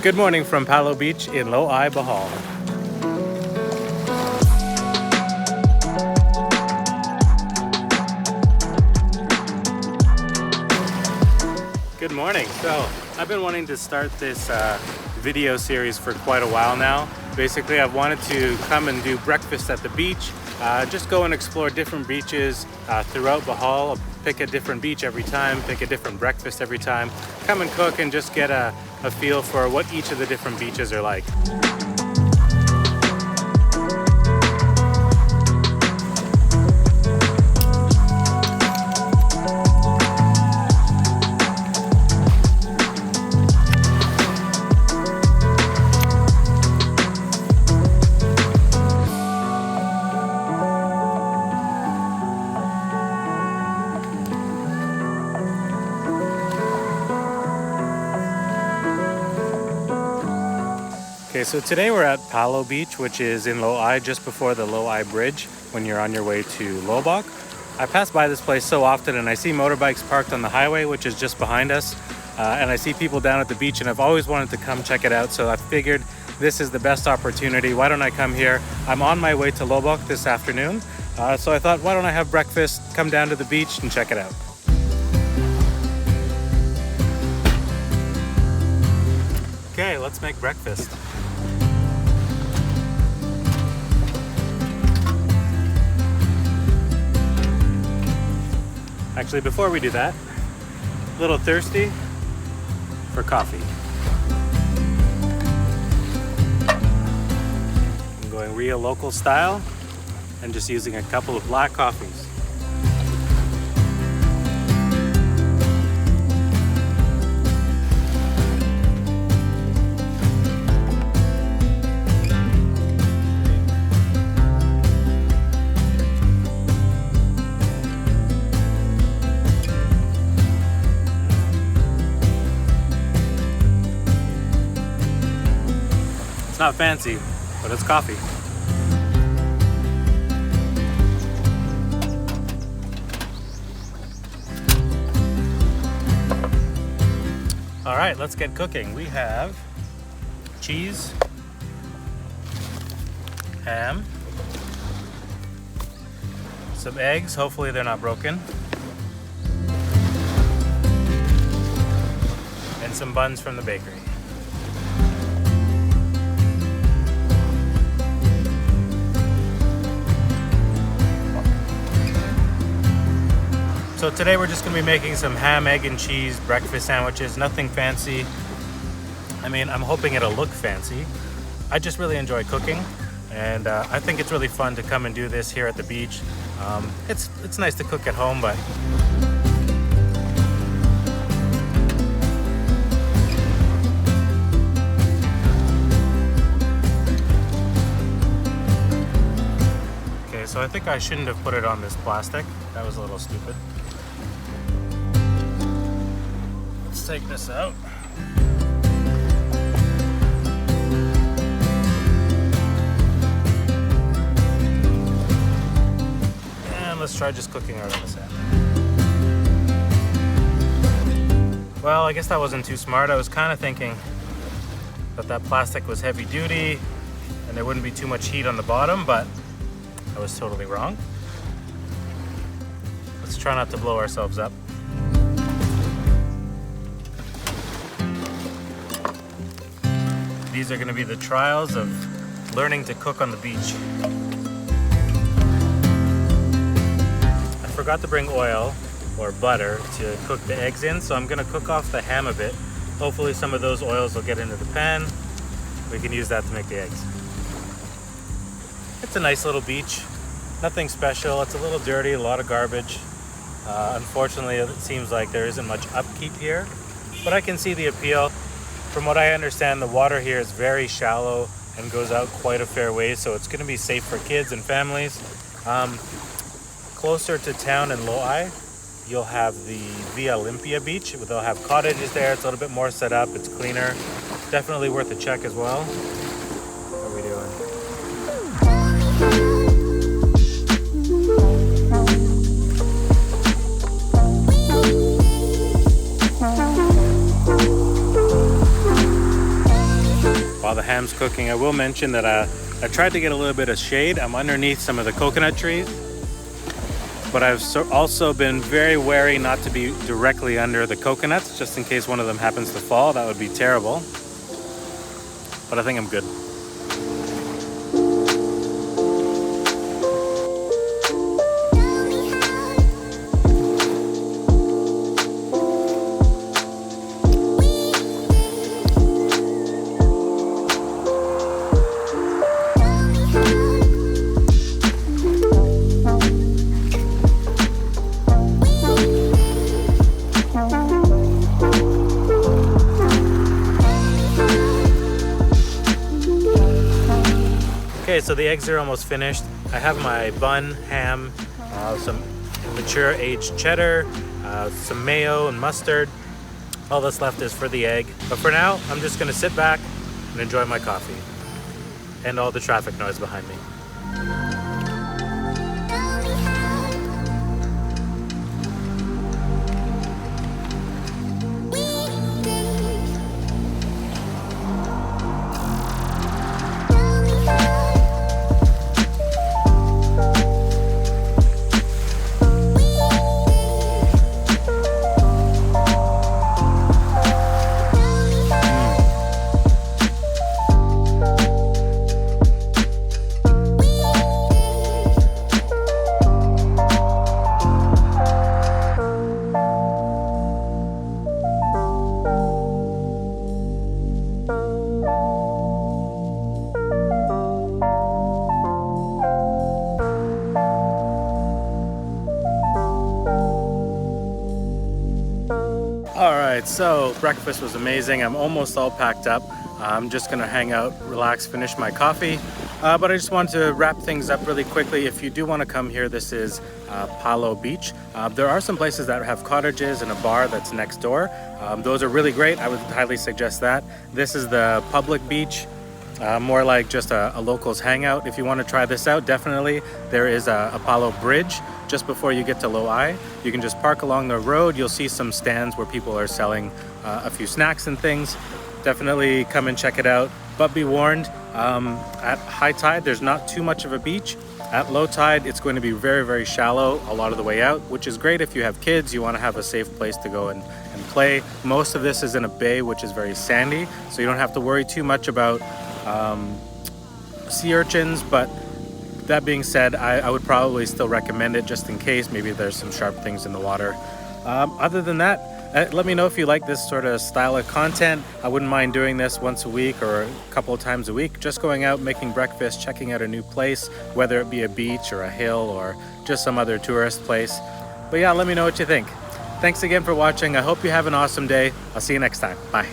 Good morning from Palo Beach in Loay, Bohol. Good morning. So I've been wanting to start this video series for quite a while now. Basically, I've wanted to come and do breakfast at the beach, just go and explore different beaches throughout Bohol, pick a different beach every time, pick a different breakfast every time, come and cook and just get a feel for what each of the different beaches are like. Okay, so today we're at Palo Beach, which is in Loay, just before the Loay Bridge when you're on your way to Loay. I pass by this place so often and I see motorbikes parked on the highway, which is just behind us, and I see people down at the beach, and I've always wanted to come check it out, so I figured this is the best opportunity. Why don't I come here? I'm on my way to Loay this afternoon, so I thought, why don't I have breakfast, come down to the beach and check it out. Okay, let's make breakfast. Actually, before we do that, a little thirsty for coffee. I'm going real local style and just using a couple of black coffees. It's not fancy, but it's coffee. All right, let's get cooking. We have cheese, ham, some eggs, hopefully they're not broken, and some buns from the bakery. So today we're just going to be making some ham, egg, and cheese breakfast sandwiches. Nothing fancy. I mean, I'm hoping it'll look fancy. I just really enjoy cooking, and I think it's really fun to come and do this here at the beach. It's nice to cook at home, but okay, so I think I shouldn't have put it on this plastic. That was a little stupid. Let's take this out. And let's try just cooking out of this end. Well, I guess that wasn't too smart. I was kind of thinking that plastic was heavy duty and there wouldn't be too much heat on the bottom, but I was totally wrong. Let's try not to blow ourselves up. These are going to be the trials of learning to cook on the beach. I forgot to bring oil or butter to cook the eggs in, so I'm going to cook off the ham a bit. Hopefully some of those oils will get into the pan. We can use that to make the eggs. It's a nice little beach. Nothing special. It's a little dirty, a lot of garbage. Unfortunately, it seems like there isn't much upkeep here, but I can see the appeal. From what I understand, the water here is very shallow and goes out quite a fair ways, so it's going to be safe for kids and families. Closer to town in Loay, you'll have the Via Olympia beach. They'll have cottages there. It's a little bit more set up. It's cleaner. Definitely worth a check as well. What are we doing? the ham's cooking, I will mention that I tried to get a little bit of shade. I'm underneath some of the coconut trees, but I've also been very wary not to be directly under the coconuts, just in case one of them happens to fall. That would be terrible, but I think I'm good. Okay, so the eggs are almost finished. I have my bun, ham, some mature aged cheddar, some mayo and mustard. All that's left is for the egg. But for now, I'm just gonna sit back and enjoy my coffee and all the traffic noise behind me. Alright, so breakfast was amazing. I'm almost all packed up. I'm just gonna hang out, relax, finish my coffee. But I just wanted to wrap things up really quickly. If you do want to come here, this is Palo Beach. There are some places that have cottages and a bar that's next door. Those are really great. I would highly suggest that. This is the public beach. More like just a locals hangout. If you want to try this out, definitely there is a Palo Bridge just before you get to Loay. You can just park along the road. You'll see some stands where people are selling a few snacks and things. Definitely come and check it out, but be warned, at high tide there's not too much of a beach. At low tide it's going to be very, very shallow a lot of the way out, which is great if you have kids. You want to have a safe place to go and play. Most of this is in a bay which is very sandy, so you don't have to worry too much about sea urchins. But that being said, I would probably still recommend it just in case. Maybe there's some sharp things in the water. Other than that, let me know if you like this sort of style of content. I wouldn't mind doing this once a week or a couple of times a week, just going out, making breakfast, checking out a new place, whether it be a beach or a hill or just some other tourist place. But yeah, let me know what you think. Thanks again for watching. I hope you have an awesome day. I'll see you next time. Bye.